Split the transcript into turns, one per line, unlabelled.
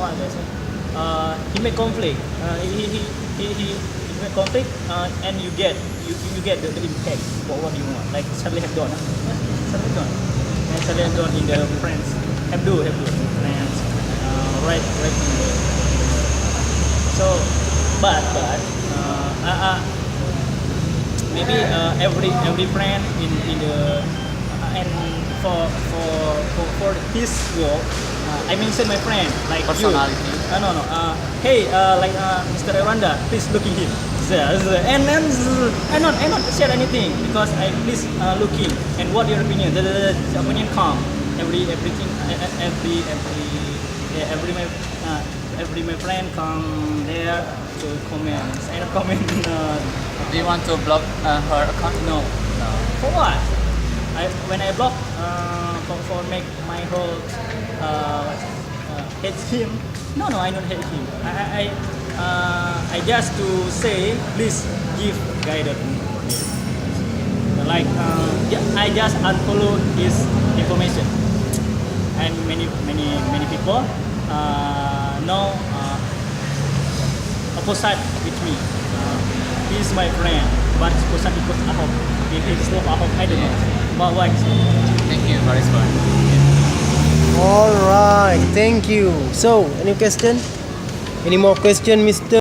what guys. He make conflict. He make conflict, and you get the impact for what you want. Like Charlie Hebdo, Charlie Hebdo, and Charlie Hebdo in the France. Hebdo, France. Right. So, but maybe every friend in the and for his work, I mentioned my friend like
Personality.
you. No. Hey, like Mr. Rwanda, please look in here. And then I not share anything because I please looking and what your opinion. The opinion come everything every my friend come there to comment. I don't comment.
Do you want to block her account?
No. For what? When I block for make my whole hate him. No, I don't hate him. I just to say please give guidance. Like I just unfollow his information, and many people know opposite with me. He's my friend, but opposite because Ahok. If he's not Ahok, I don't know. But why?
Thank you, very much.
All right, thank you. So, any question? Any more question, Mr.